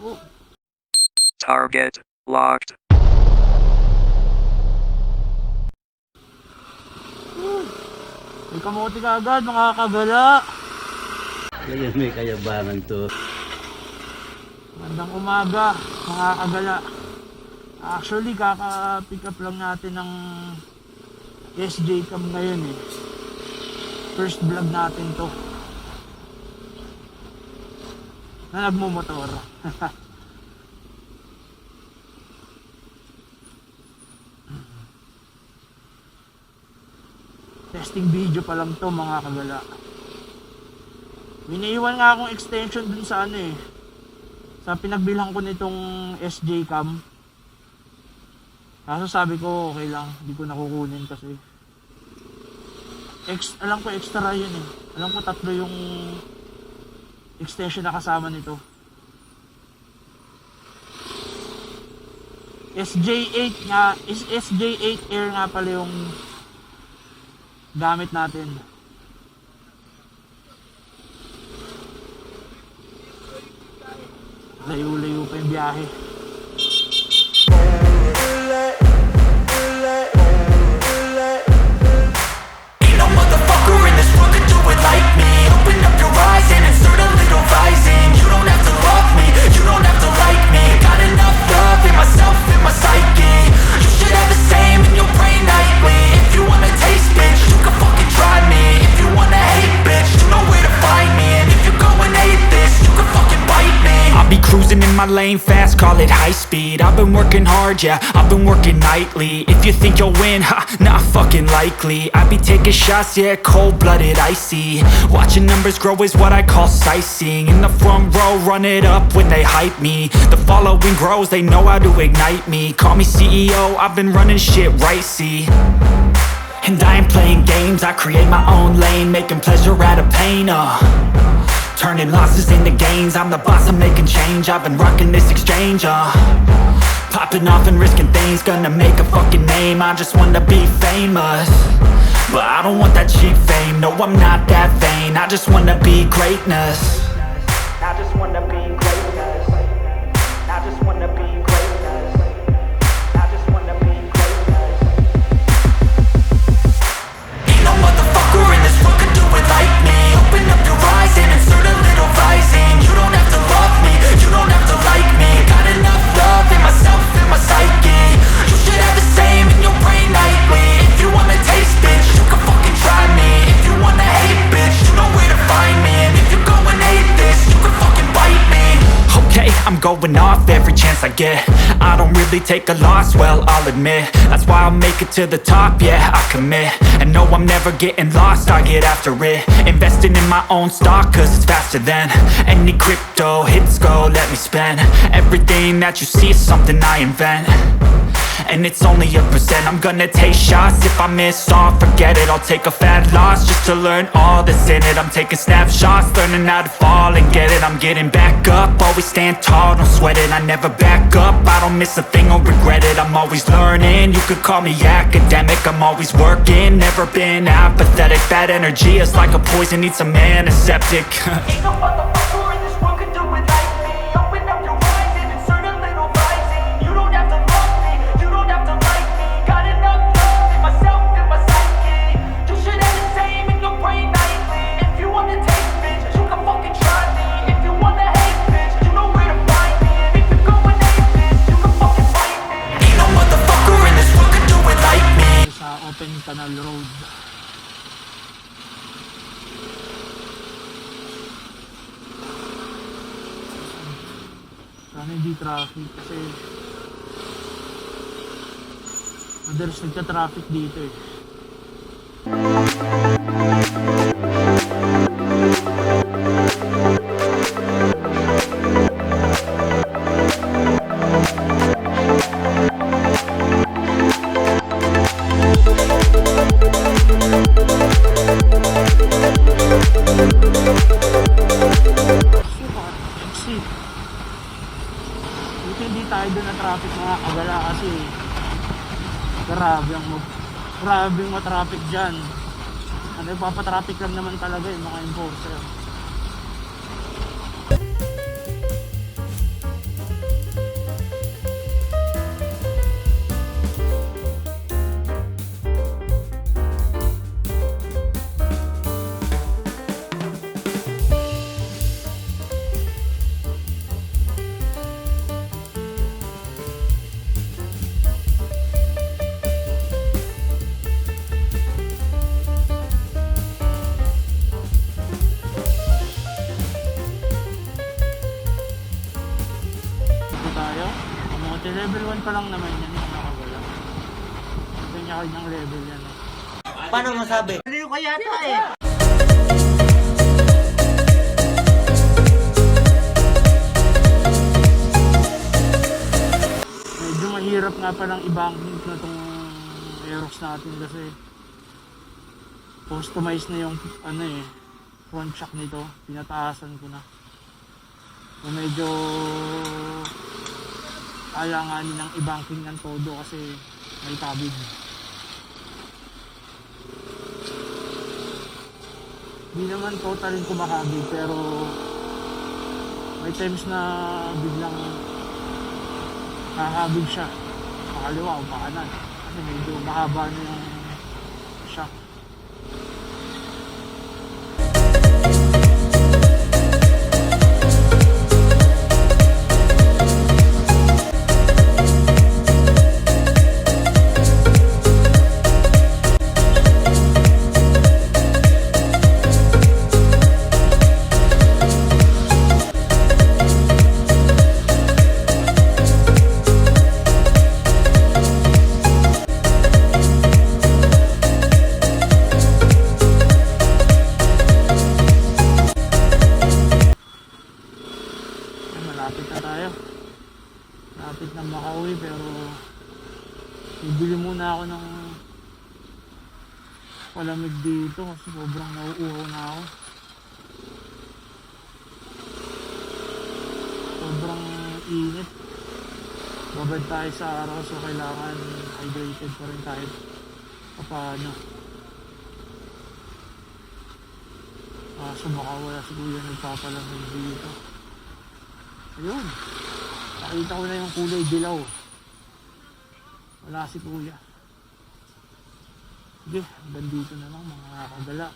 Oh, Target locked. may kamote ka agad, makakagala. Kaya may kayabangan to. Magandang umaga, makakagala. Actually, kaka-pick up lang natin ng SJ Cam ngayon eh. First vlog natin to. Na nagmumotor. Testing video pa lang to mga kagala. Minaiwan nga akong extension dun sa ano eh. Sa pinagbilang ko nitong SJ Cam. Kaso sabi ko okay lang, hindi ko nakukunin kasi alam ko extra yun eh. Alam ko 3 yung extension na kasama nito. SJ8 nga, SJ8 Air nga pala yung gamit natin. Layo-layo pa yung biyahe. Ain't no motherfucker in this world could do it like me. Open up your eyes and insert a little rising. You don't have to love me, you don't have to like me. Got enough love in myself, in my psyche. You should have the same in your brain nightly. If you wanna taste, bitch, you can fucking try me. If you wanna hate, bitch, you know where to find me. And if you go and hate this, you can fucking bite me. I'll be cruising in my lane fast, call it high speed. I've been working hard, yeah, I've been working nightly. If you think you'll win, ha, not fucking likely. I be taking shots, yeah, cold-blooded, icy. Watching numbers grow is what I call sightseeing. In the front row, run it up when they hype me. The following grows, they know how to ignite me. Call me CEO, I've been running shit right, see. And I ain't playing games, I create my own lane. Making pleasure out of pain, turning losses into gains. I'm the boss, I'm making change. I've been rocking this exchange, popping off and risking things. Gonna make a fucking name, I just wanna be famous. But I don't want that cheap fame, no I'm not that vain. I just wanna be greatness. I just wanna be greatness. I just wanna be greatness. I just wanna be greatness. Ain't no motherfucker in this world could do it like me. Open up your eyes and insert a little rising. You don't have to love me, you don't have to like me. Got enough love in myself, in my psyche. You should have the same in your brain nightly. If you wanna taste, bitch, you can fucking try me. If you wanna hate, bitch, you know where to find me. And if you go and hate this, you can fucking bite me. Okay, I'm going off every chance I get. I don't really take a loss, well, I'll admit. That's why I'll make it to the top, yeah, I commit. And no, I'm never getting lost, I get after it. Investing in my own stock, cause it's faster than any crypto hits go, let me spend. Everything that you see is something I invent. And it's only a percent. I'm gonna take shots. If I miss all, forget it. I'll take a fat loss just to learn all that's in it. I'm taking snapshots, learning how to fall and get it. I'm getting back up, always stand tall, don't sweat it. I never back up, I don't miss a thing or regret it. I'm always learning, you could call me academic. I'm always working, never been apathetic. Bad energy is like a poison, needs some antiseptic. Ain't no motherfucker in this world could do it like me. Open up your eyes and insert a little rising. You don't have to love me, you don't have to like me. Got enough love in myself, in my psyche. You should have the same in your brain nightly. If you wanna taste, bitch, you can fucking try me. If you wanna hate, bitch, you know where to find me. And if you go and hate this, you can fucking fight me. Ain't no motherfucker in this world could do it like me. Sa Open Canal Road. Sana hindi traffic kasi madalas nagka-traffic dito eh. Exit. Dito hindi tayo doon na traffic mga kagala kasi grabe ang matraffic dyan. Ano, papatraffic lang naman talaga yung mga enforcer. pa lang naman yan, mga kagala. Kanya-kanyang level yan eh. Paano masabi? Aliw ka yata eh. Medyo mahirap nga palang i-banking na itong Aerox natin kasi customize na yung ano eh, front shock nito. Pinataasan ko na. So medyo kailanganin ng i-banking ng todo kasi may tabig. Di naman totalin kumakabig pero may times na biglang kakabig siya pakaliwa o pakanan kasi medyo mahaba na yung shock. Malapit na tayo. Malapit na makauwi pero bibili muna ako ng palamig dito kasi sobrang nauuhaw na ako. Sobrang init. Babad tayo sa araw so kailangan hydrated pa rin tayo. Paano? So baka wala si kuya nagpapalamig dito. Ayun, nakita ko na yung kulay dilaw. Wala si kuya. Sige, hanggang dito na lang mga kagala.